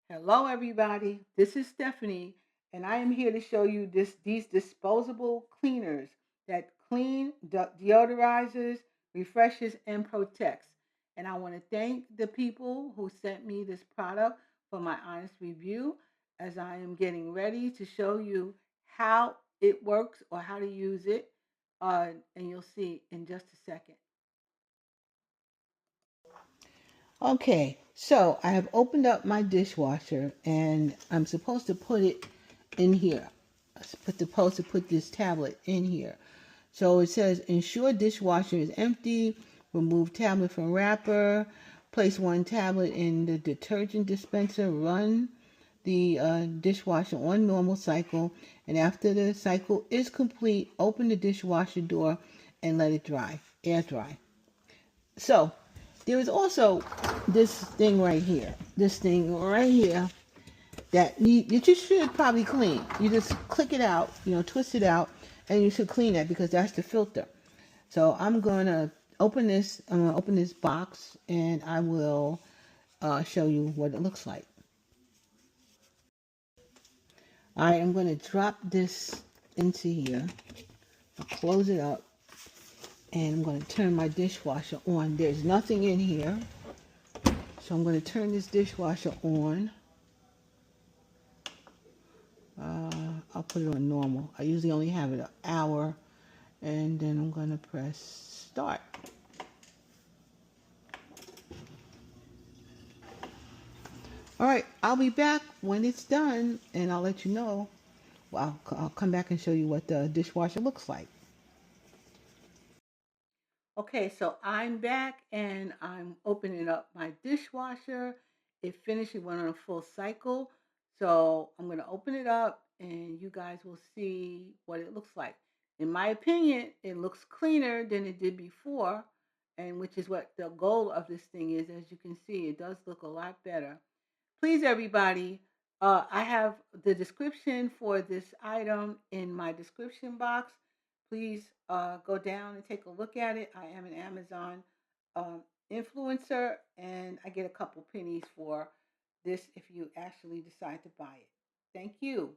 Hello everybody, this is Stephanie and I am here to show you these disposable cleaners that clean, deodorizes, refreshes, and protects. And I want to thank the people who sent me this product for my honest review as I am getting ready to show you how it works or how to use it. And you'll see in just a second. Okay, so I have opened up my dishwasher and I'm supposed to put it in here. Supposed to put this tablet in here. So it says ensure dishwasher is empty, remove tablet from wrapper, place one tablet in the detergent dispenser, run the dishwasher on normal cycle, and after the cycle is complete, open the dishwasher door and let it dry, air dry. So there is also this thing right here that you should probably clean. You just click it out, twist it out, and you should clean it because that's the filter. So I'm gonna open this box, and I will show you what it looks like. All right, I'm gonna drop this into here. I'll close it up, and I'm gonna turn my dishwasher on. There's nothing in here, so I'm gonna turn this dishwasher on. I'll put it on normal. I usually only have it an hour, and then I'm going to press start. All right, I'll be back when it's done, and I'll let you know. Well, I'll come back and show you what the dishwasher looks like. Okay, so I'm back and I'm opening up my dishwasher. It finished, it went on a full cycle. So I'm going to open it up and you guys will see what it looks like. In my opinion, it looks cleaner than it did before, and which is what the goal of this thing is. As you can see, it does look a lot better. Please, everybody, I have the description for this item in my description box. Please go down and take a look at it. I am an Amazon influencer, and I get a couple pennies for this if you actually decide to buy it. Thank you.